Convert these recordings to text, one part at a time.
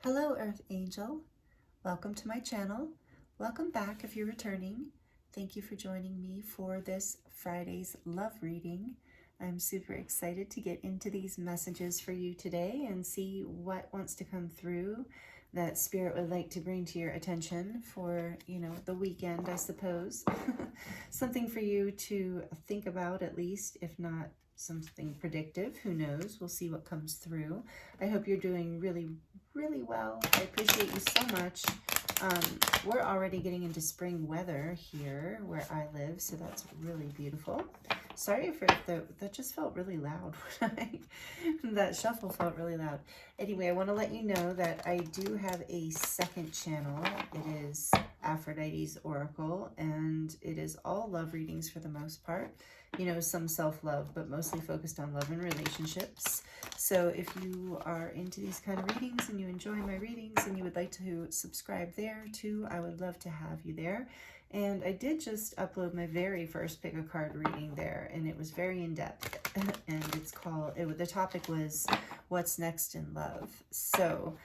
Hello, Earth Angel. Welcome to my channel. Welcome back if you're returning. Thank you for joining me for this Friday's love reading. I'm super excited to get into these messages for you today and see what wants to come through that Spirit would like to bring to your attention for, the weekend, I suppose. Something for you to think about at least, if not something predictive. Who knows? We'll see what comes through. I hope you're doing really well. I appreciate you so much. We're already getting into spring weather here where I live, so that's really beautiful. Sorry for that just felt really loud. That shuffle felt really loud. Anyway, I want to let you know that I do have a second channel. It is Aphrodite's Oracle, and it is all love readings for the most part. Some self-love, but mostly focused on love and relationships. So if you are into these kind of readings and you enjoy my readings and you would like to subscribe there too, I would love to have you there. And I did just upload my very first pick a card reading there, and it was very in-depth. And it's called, the topic was what's next in love. So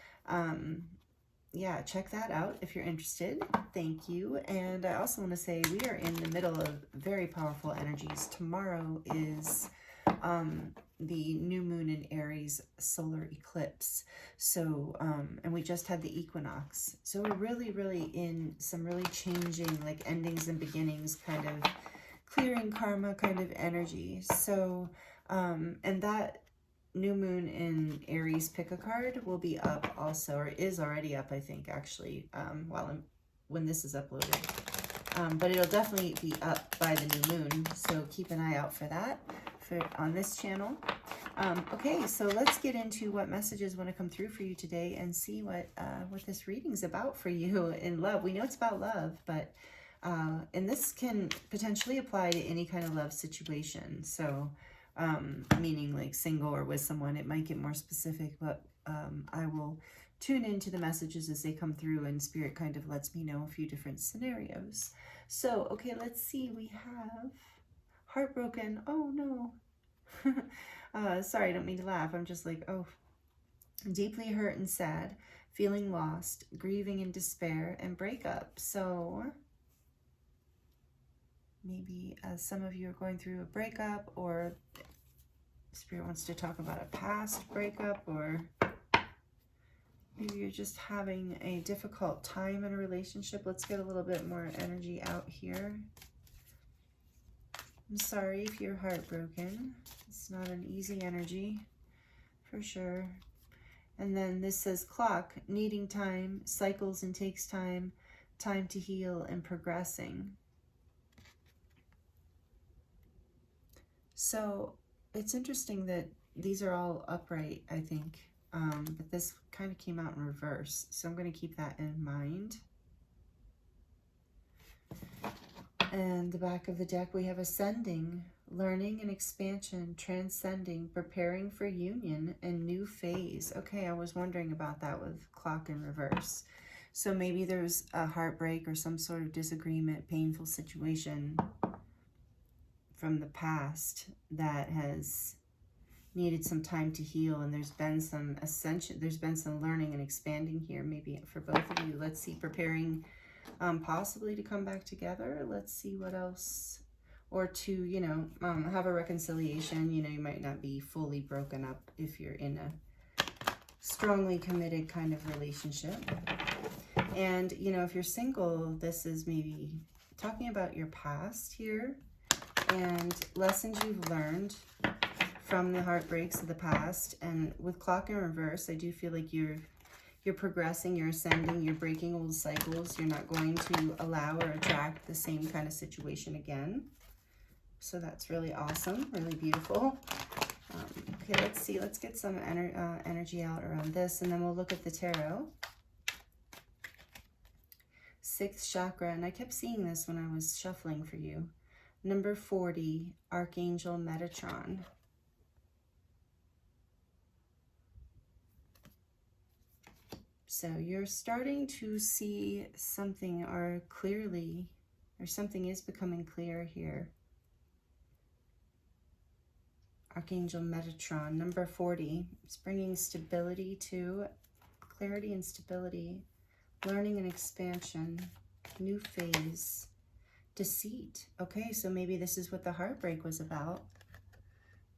yeah, check that out if you're interested. Thank you. And I also want to say we are in the middle of very powerful energies. Tomorrow is the new moon in Aries solar eclipse. So, and we just had the equinox. So we're really in some really changing, like endings and beginnings, kind of clearing karma kind of energy. So, and that new moon in Aries pick a card will be up also, or is already up, I think, actually, when this is uploaded. But it'll definitely be up by the new moon, so keep an eye out for that on this channel. Okay, so let's get into what messages want to come through for you today and see what this reading's about for you in love. We know it's about love, but and this can potentially apply to any kind of love situation. So meaning like single or with someone, it might get more specific, but I will tune into the messages as they come through, and Spirit kind of lets me know a few different scenarios. So, okay, let's see. We have heartbroken. Oh, no. Sorry, I don't mean to laugh. I'm just like, oh, deeply hurt and sad, feeling lost, grieving and despair, and breakup. So maybe some of you are going through a breakup, or Spirit wants to talk about a past breakup, or maybe you're just having a difficult time in a relationship. Let's get a little bit more energy out here. I'm sorry if you're heartbroken. It's not an easy energy, for sure. And then this says clock, needing time, cycles and takes time, time to heal and progressing. So it's interesting that these are all upright, I think, but this kind of came out in reverse. So I'm going to keep that in mind. And the back of the deck, we have ascending, learning and expansion, transcending, preparing for union and new phase. Okay, I was wondering about that with clock in reverse. So maybe there's a heartbreak or some sort of disagreement, painful situation from the past that has needed some time to heal, and there's been some ascension, there's been some learning and expanding here, maybe for both of you. Let's see, preparing possibly to come back together. Let's see what else, or to have a reconciliation. You might not be fully broken up if you're in a strongly committed kind of relationship. And if you're single, this is maybe talking about your past here and lessons you've learned from the heartbreaks of the past. And with clock in reverse, I do feel like you're progressing, you're ascending, you're breaking old cycles. You're not going to allow or attract the same kind of situation again. So that's really awesome, really beautiful. Okay, let's see. Let's get some energy out around this, and then we'll look at the tarot. Sixth chakra, and I kept seeing this when I was shuffling for you. Number 40, Archangel Metatron. So you're starting to see something clearly, or something is becoming clear here. Archangel Metatron, number 40. It's bringing stability to clarity and stability, learning and expansion, new phase, deceit. Okay, so maybe this is what the heartbreak was about.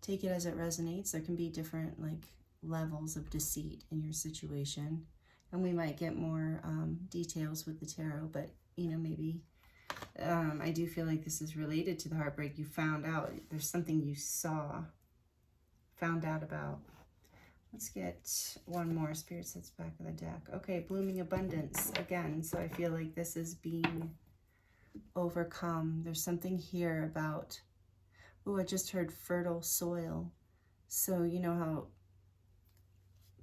Take it as it resonates. There can be different like levels of deceit in your situation, and we might get more details with the tarot, but you know, maybe I do feel like this is related to the heartbreak. You found out, there's something you found out about. Let's get one more. Spirit sits back of the deck. Okay, blooming abundance again. So I feel like this is being overcome. There's something here about, oh, I just heard fertile soil. So you know how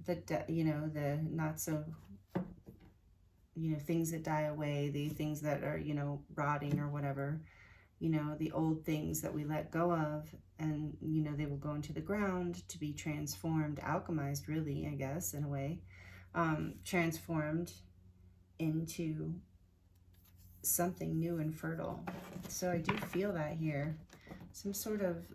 the not so, things that die away, the things that are, rotting or whatever, the old things that we let go of, and, they will go into the ground to be transformed, alchemized, really, I guess, in a way, transformed into something new and fertile. So I do feel that here. Some sort of,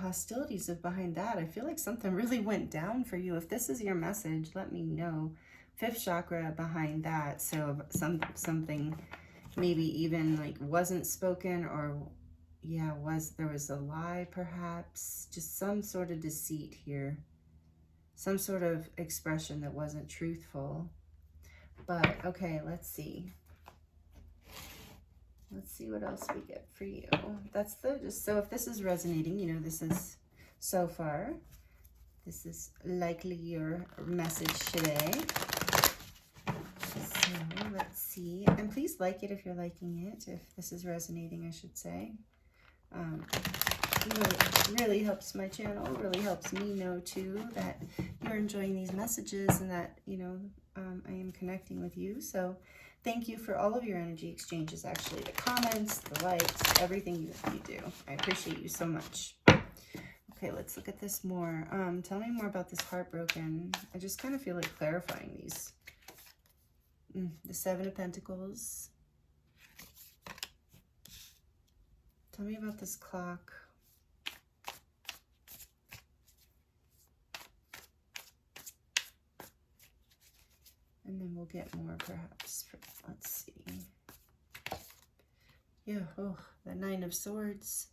hostilities of behind that. I feel like something really went down for you. If this is your message, let me know. 5th chakra behind that. So something maybe even like wasn't spoken, or there was a lie perhaps, just some sort of deceit here, some sort of expression that wasn't truthful. But okay, let's see what else we get for you. That's so if this is resonating, this is so far, this is likely your message today. So let's see, and please like it if you're liking it, if this is resonating, I should say. Really helps my channel, really helps me know too that you're enjoying these messages, and that I am connecting with you. So thank you for all of your energy exchanges, actually, the comments, the likes, everything you do. I appreciate you so much. Okay, let's look at this more. Tell me more about this heartbroken. I just kind of feel like clarifying these. The 7 of Pentacles. Tell me about this clock. And then we'll get more perhaps. Let's see. Yeah, oh, the 9 of Swords.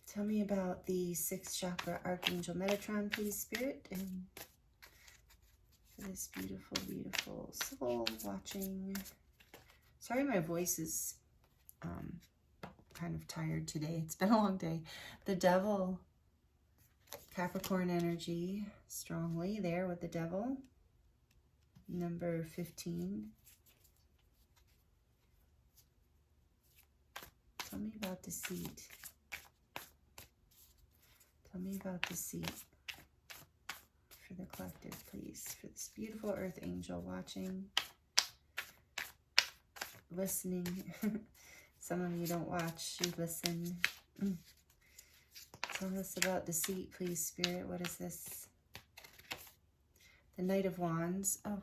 Tell me about the 6th chakra Archangel Metatron, please, Spirit. And for this beautiful, beautiful soul watching. Sorry, my voice is kind of tired today. It's been a long day. The Devil, Capricorn energy, strongly there with the Devil. Number 15. Tell me about deceit. Tell me about deceit for the collective, please. For this beautiful Earth Angel watching, listening. Some of you don't watch, you listen. Tell us about deceit, please, Spirit. What is this? The Knight of Wands. Oh,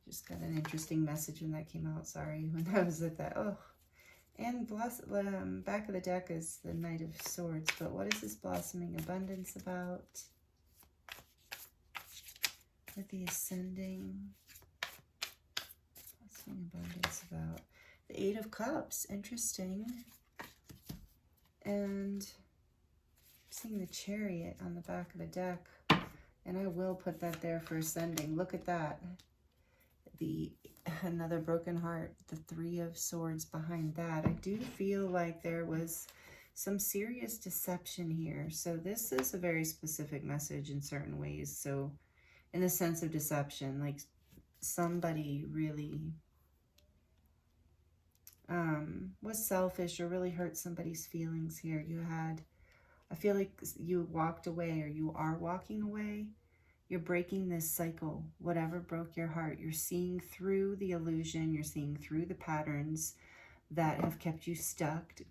just got an interesting message when that came out. Sorry, when I was at that. Oh, and back of the deck is the Knight of Swords. But what is this blossoming abundance about? With the Ascending. Blossoming abundance about. The 8 of Cups. Interesting. And I'm seeing the Chariot on the back of the deck. And I will put that there for Ascending. Look at that. Another broken heart, the 3 of Swords behind that. I do feel like there was some serious deception here. So this is a very specific message in certain ways. So in the sense of deception, like somebody really was selfish or really hurt somebody's feelings here. I feel like you walked away, or you are walking away. You're breaking this cycle. Whatever broke your heart, you're seeing through the illusion. You're seeing through the patterns that have kept you stuck.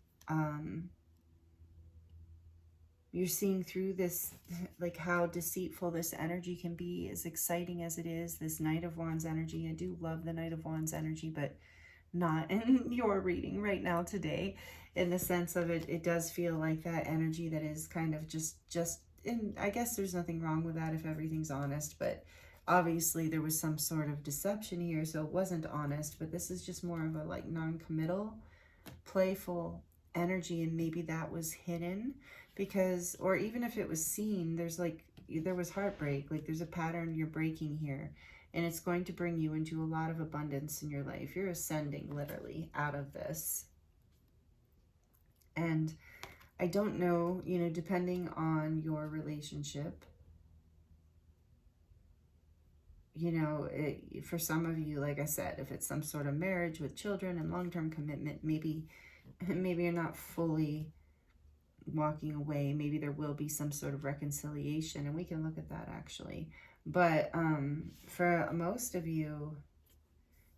You're seeing through this, like how deceitful this energy can be, as exciting as it is, this Knight of Wands energy. I do love the Knight of Wands energy, but not in your reading right now today, in the sense of it does feel like that energy that is kind of just, and I guess there's nothing wrong with that if everything's honest, but obviously there was some sort of deception here, so it wasn't honest, but this is just more of a like non-committal, playful energy, and maybe that was hidden because, or even if it was seen, there was heartbreak, like there's a pattern you're breaking here, and it's going to bring you into a lot of abundance in your life. You're ascending literally out of this. And I don't know, depending on your relationship, for some of you, like I said, if it's some sort of marriage with children and long-term commitment, maybe you're not fully walking away. Maybe there will be some sort of reconciliation, and we can look at that actually. But for most of you,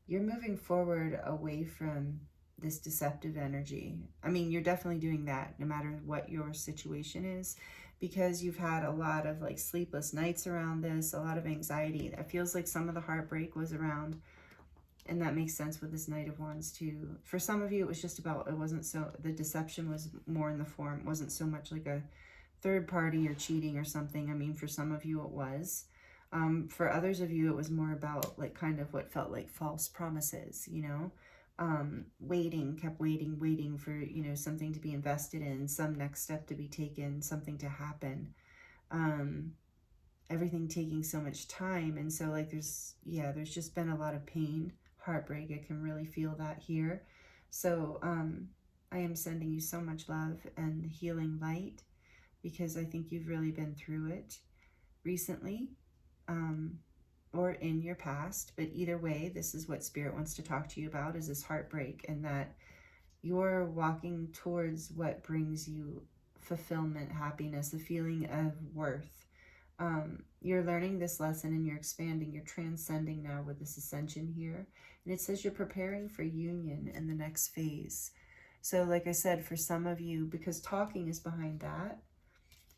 you're moving forward away from this deceptive energy. I mean, you're definitely doing that no matter what your situation is, because you've had a lot of like sleepless nights around this, a lot of anxiety. It feels like some of the heartbreak was around, and that makes sense with this Knight of Wands too. For some of you, it was just about, the deception was more in the form, it wasn't so much like a third party or cheating or something. I mean, for some of you it was. For others of you, it was more about like kind of what felt like false promises, kept waiting for, something to be invested in, some next step to be taken, something to happen. Everything taking so much time. And so like there's just been a lot of pain, heartbreak. I can really feel that here. So I am sending you so much love and healing light, because I think you've really been through it recently, or in your past. But either way, this is what Spirit wants to talk to you about, is this heartbreak, and that you're walking towards what brings you fulfillment, happiness, a feeling of worth. You're learning this lesson and you're expanding, you're transcending now with this ascension here. And it says you're preparing for union in the next phase. So like I said, for some of you, because talking is behind that.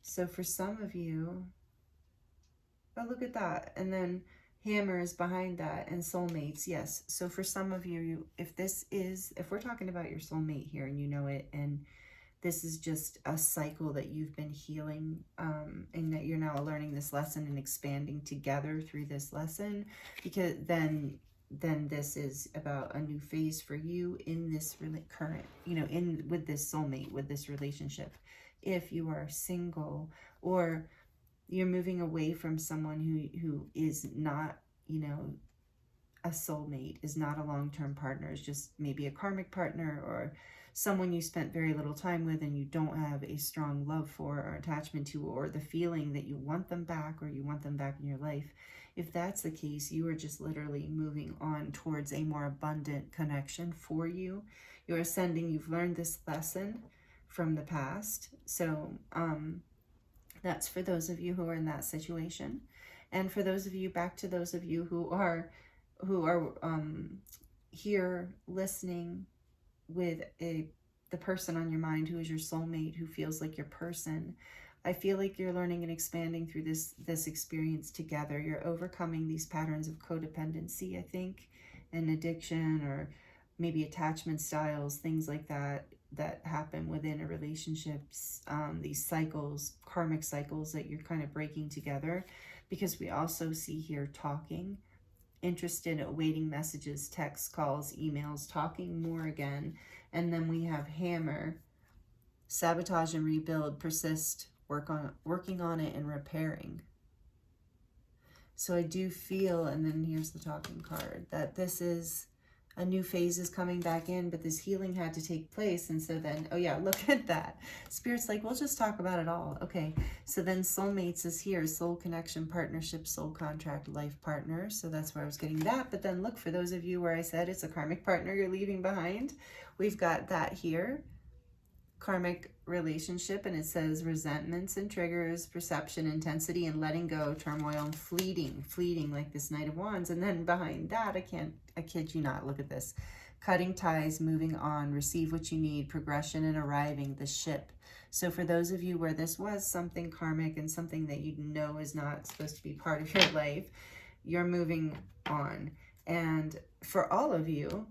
So for some of you, oh, look at that. And then hammer is behind that, and soulmates. Yes. So for some of you, if we're talking about your soulmate here and you know it, and this is just a cycle that you've been healing, and that you're now learning this lesson and expanding together through this lesson, because then this is about a new phase for you in this current, with this soulmate, with this relationship. If you are single, or you're moving away from someone who is not, a soulmate, is not a long-term partner, is just maybe a karmic partner, or someone you spent very little time with and you don't have a strong love for or attachment to, or the feeling that you want them back, or you want them back in your life. If that's the case, you are just literally moving on towards a more abundant connection for you. You're ascending. You've learned this lesson from the past. So that's for those of you who are in that situation. And for those of you, back to those of you who are here listening with the person on your mind who is your soulmate, who feels like your person. I feel like you're learning and expanding through this experience together. You're overcoming these patterns of codependency, I think, and addiction, or maybe attachment styles, things like that happen within a relationship. These cycles, karmic cycles that you're kind of breaking together, because we also see here talking, interested, awaiting messages, texts, calls, emails, talking more again. And then we have hammer, sabotage and rebuild, persist, working on it and repairing. So I do feel, and then here's the talking card, that this is a new phase is coming back in, but this healing had to take place. And so then, oh yeah, look at that. Spirit's like, we'll just talk about it all. Okay, so then soulmates is here, soul connection, partnership, soul contract, life partner. So that's where I was getting that. But then look, for those of you where I said it's a karmic partner you're leaving behind, we've got that here. Karmic relationship, and it says resentments and triggers, perception, intensity, and letting go, turmoil, and fleeting, like this Knight of Wands. And then behind that, I kid you not, look at this, cutting ties, moving on, receive what you need, progression and arriving, the ship. So for those of you where this was something karmic and something that you know is not supposed to be part of your life, you're moving on. And for all of you,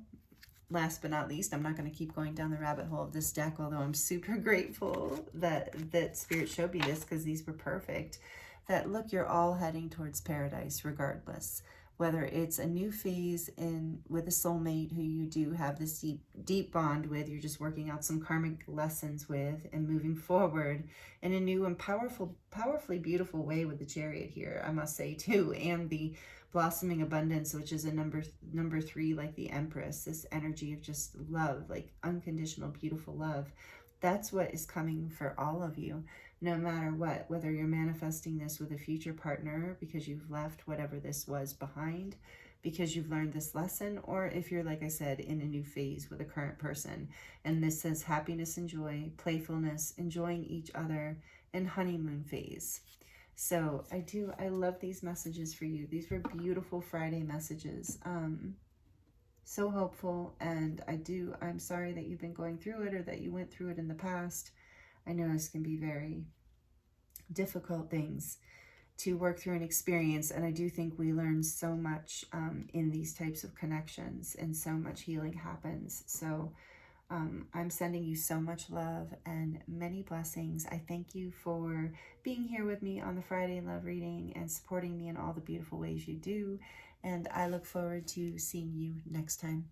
last but not least, I'm not going to keep going down the rabbit hole of this deck, although I'm super grateful that Spirit showed me this, because these were perfect. That, look, you're all heading towards paradise regardless. Whether it's a new phase in with a soulmate who you do have this deep bond with, you're just working out some karmic lessons with and moving forward in a new and powerfully beautiful way with the Chariot here, I must say too, and the blossoming abundance, which is a number 3, like the Empress, this energy of just love, like unconditional, beautiful love. That's what is coming for all of you, no matter what, whether you're manifesting this with a future partner because you've left whatever this was behind, because you've learned this lesson, or if you're, like I said, in a new phase with a current person. And this says happiness and joy, playfulness, enjoying each other, and honeymoon phase. So I love these messages for you. These were beautiful Friday messages. So hopeful, and I'm sorry that you've been going through it, or that you went through it in the past. I know this can be very difficult things to work through and experience, and I do think we learn so much in these types of connections, and so much healing happens. So I'm sending you so much love and many blessings. I thank you for being here with me on the Friday Love Reading and supporting me in all the beautiful ways you do. And I look forward to seeing you next time.